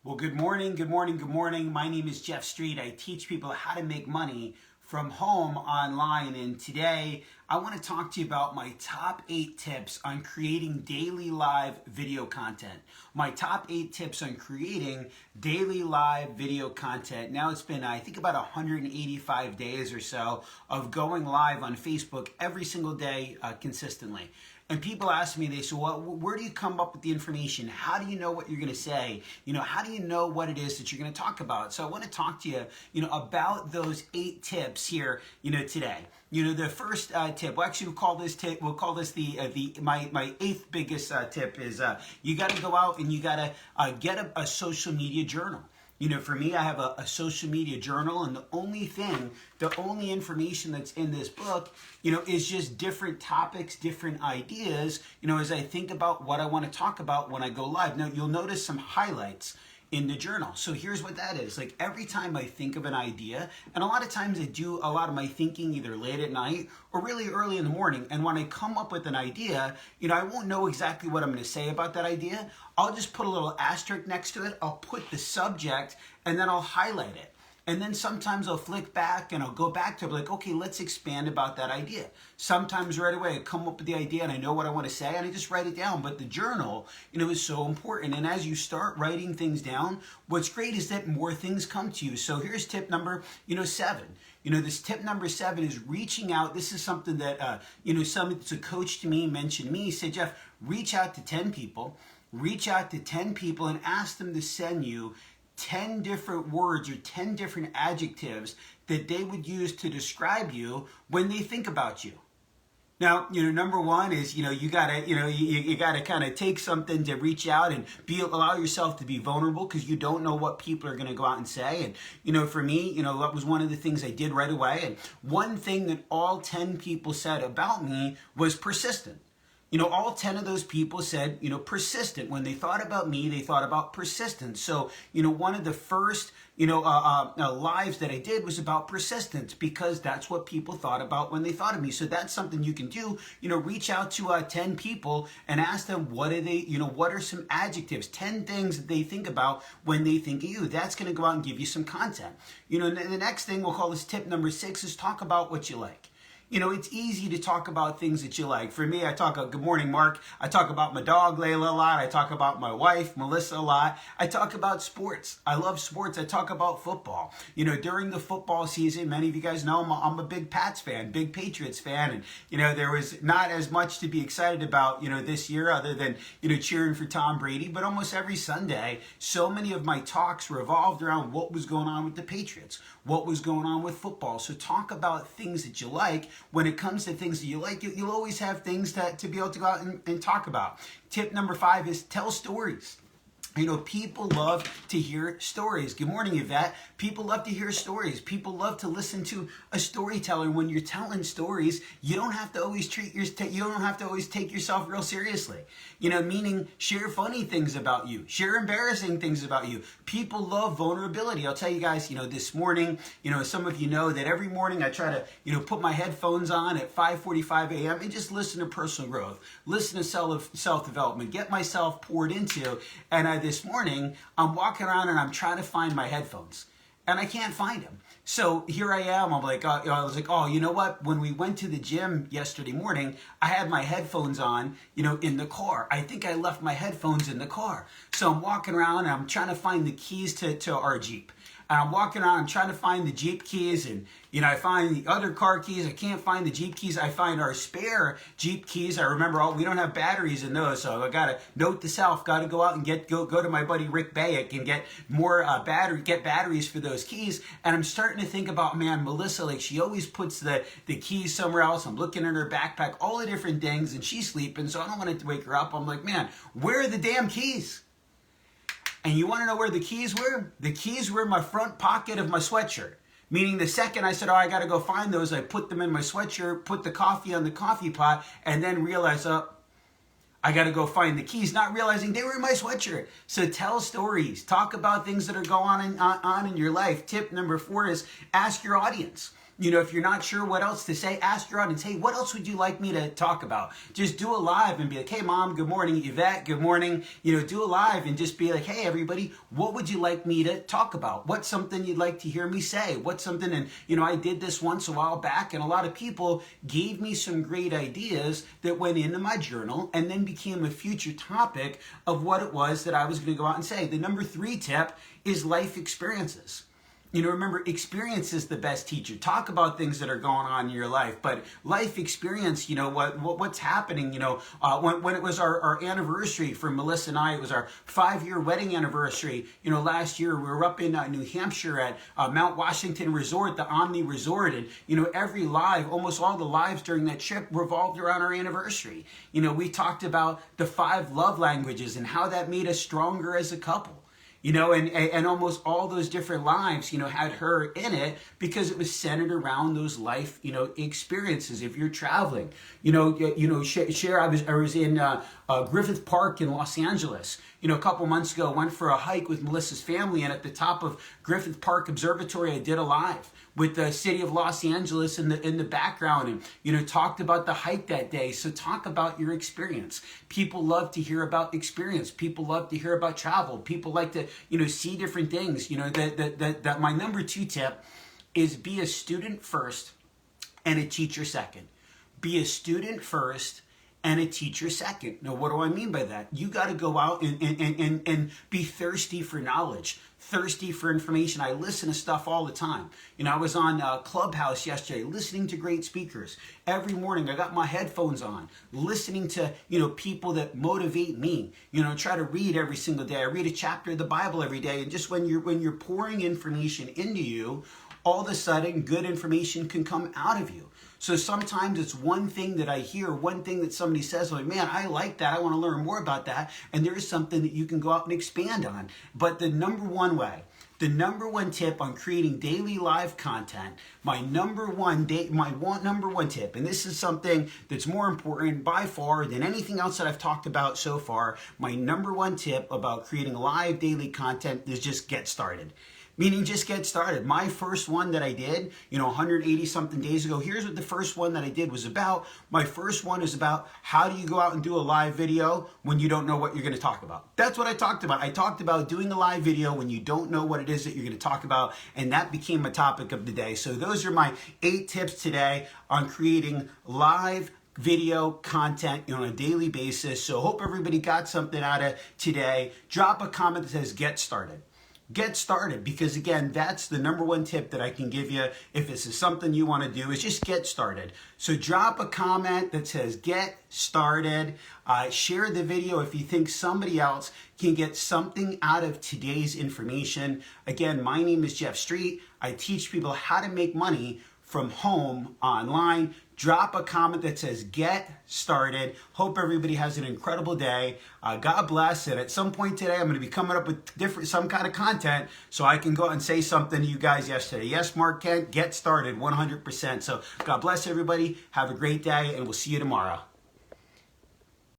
Well, good morning, good morning, good morning. My name is Jeff Street. I teach people how to make money from home online. And today I want to talk to you about my top 8 tips on creating daily live video content. My top 8 tips on creating daily live video content. Now it's been, I think, about 185 days or so of going live on Facebook every single day consistently. And people ask me, they say, well, where do you come up with the information? How do you know what you're going to say? How do you know what it is that you're going to talk about? So I want to talk to you, about those 8 tips here, today. The first tip, we'll call this my 8th biggest tip is you got to go out and you got to get a social media journal. For me, I have a social media journal, and the only information that's in this book, is just different topics, different ideas, as I think about what I want to talk about when I go live. Now, you'll notice some highlights in the journal. So here's what that is. Like every time I think of an idea, and a lot of times I do a lot of my thinking either late at night or really early in the morning. And when I come up with an idea, I won't know exactly what I'm going to say about that idea. I'll just put a little asterisk next to it. I'll put the subject and then I'll highlight it. And then sometimes I'll flick back and I'll go back to it, like, okay, let's expand about that idea. Sometimes right away I come up with the idea and I know what I want to say and I just write it down. But the journal, is so important. And as you start writing things down, what's great is that more things come to you. So here's tip number, 7. This tip number 7 is reaching out. This is something that, a coach to me mentioned to me. He said, Jeff, reach out to 10 people. Reach out to 10 people and ask them to send you 10 different words or 10 different adjectives that they would use to describe you when they think about you. Now, number 1 is, you gotta kind of take something to reach out and allow yourself to be vulnerable because you don't know what people are going to go out and say. And, for me, that was one of the things I did right away. And one thing that all 10 people said about me was persistent. All 10 of those people said, persistent. When they thought about me, they thought about persistence. So, one of the first, lives that I did was about persistence because that's what people thought about when they thought of me. So that's something you can do. Reach out to 10 people and ask them what are some adjectives, 10 things that they think about when they think of you. That's going to go out and give you some content. The next thing, we'll call this tip number 6, is talk about what you like. It's easy to talk about things that you like. For me, I talk about, good morning, Mark. I talk about my dog, Layla, a lot. I talk about my wife, Melissa, a lot. I talk about sports. I love sports. I talk about football. During the football season, many of you guys know I'm a big Pats fan, big Patriots fan. And, there was not as much to be excited about, this year other than, cheering for Tom Brady. But almost every Sunday, so many of my talks revolved around what was going on with the Patriots, what was going on with football. So talk about things that you like. When it comes to things that you like, you'll always have things to be able to go out and talk about. Tip number 5 is tell stories. People love to hear stories. Good morning, Yvette. People love to hear stories. People love to listen to a storyteller. When you're telling stories, you don't have to always take yourself real seriously. Meaning share funny things about you, share embarrassing things about you. People love vulnerability. I'll tell you guys, this morning, some of you know that every morning I try to, put my headphones on at 5:45 a.m. and just listen to personal growth, listen to self-development, get myself poured into. And this morning, I'm walking around and I'm trying to find my headphones. And I can't find them. So here I am. I'm like, I was like, oh, you know what? When we went to the gym yesterday morning, I had my headphones on, in the car. I think I left my headphones in the car. So I'm walking around and I'm trying to find the keys to our Jeep. And I'm walking around, I'm trying to find the Jeep keys, and I find the other car keys. I can't find the Jeep keys. I find our spare Jeep keys. I remember we don't have batteries in those, so I gotta note to self, gotta go out and go to my buddy Rick Bayek and get more batteries for those keys. And I'm starting to think about, man, Melissa, like she always puts the keys somewhere else. I'm looking in her backpack, all the different things, and she's sleeping, so I don't want to wake her up. I'm like, man, where are the damn keys? And you want to know where the keys were? The keys were in my front pocket of my sweatshirt. Meaning the second I said, oh, I got to go find those, I put them in my sweatshirt, put the coffee on the coffee pot, and then realized, I got to go find the keys, not realizing they were in my sweatshirt. So tell stories. Talk about things that are going on in your life. Tip number 4 is ask your audience. You know, if you're not sure what else to say, ask your audience, hey, what else would you like me to talk about? Just do a live and be like, hey, Mom, good morning. Yvette, good morning. You know, do a live and just be like, hey, everybody, what would you like me to talk about? What's something you'd like to hear me say? What's something, and, you know, I did this once a while back, and a lot of people gave me some great ideas that went into my journal and then became a future topic of what it was that I was going to go out and say. The number 3 tip is life experiences. You know, remember, experience is the best teacher. Talk about things that are going on in your life, but life experience, you know, what's happening, you know, when it was our anniversary for Melissa and I, it was our 5-year wedding anniversary, you know, last year. We were up in New Hampshire at Mount Washington Resort, the Omni Resort, and, you know, every live, almost all the lives during that trip revolved around our anniversary. You know, we talked about the 5 love languages and how that made us stronger as a couple. You know, and almost all those different lives, you know, had her in it because it was centered around those life, you know, experiences. If you're traveling, share. I was in Griffith Park in Los Angeles, you know, a couple months ago. Went for a hike with Melissa's family, and at the top of Griffith Park Observatory, I did a live with the city of Los Angeles in the background, and, you know, talked about the hike that day. So talk about your experience. People love to hear about experience. People love to hear about travel. People like to, you know, see different things. You know, that my number 2 tip is be a student first and a teacher second. Be a student first and a teacher second. Now, what do I mean by that? You got to go out and be thirsty for knowledge, thirsty for information. I listen to stuff all the time. You know, I was on Clubhouse yesterday, listening to great speakers. Every morning, I got my headphones on, listening to, you know, people that motivate me. You know, try to read every single day. I read a chapter of the Bible every day. And just when you're pouring information into you, all of a sudden, good information can come out of you. So sometimes it's one thing that I hear, one thing that somebody says, like, man, I like that. I want to learn more about that. And there is something that you can go out and expand on. But the number 1 way, the number 1 tip on creating daily live content, my number 1 tip, and this is something that's more important by far than anything else that I've talked about so far. My number 1 tip about creating live daily content is just get started. Meaning just get started. My first one that I did, you know, 180 something days ago, here's what the first one that I did was about. My first one is about how do you go out and do a live video when you don't know what you're going to talk about. That's what I talked about. I talked about doing a live video when you don't know what it is that you're going to talk about, and that became my topic of the day. So those are my 8 tips today on creating live video content, you know, on a daily basis. So hope everybody got something out of today. Drop a comment that says get started. Get started, because again, that's the number 1 tip that I can give you if this is something you want to do, is just get started. So drop a comment that says get started. Share the video if you think somebody else can get something out of today's information. Again, my name is Jeff Street. I teach people how to make money from home online. Drop a comment that says get started. Hope everybody has an incredible day. God bless. And at some point today, I'm going to be coming up with some kind of content so I can go out and say something to you guys yesterday. Yes, Mark Kent, get started 100%. So God bless everybody. Have a great day, and we'll see you tomorrow.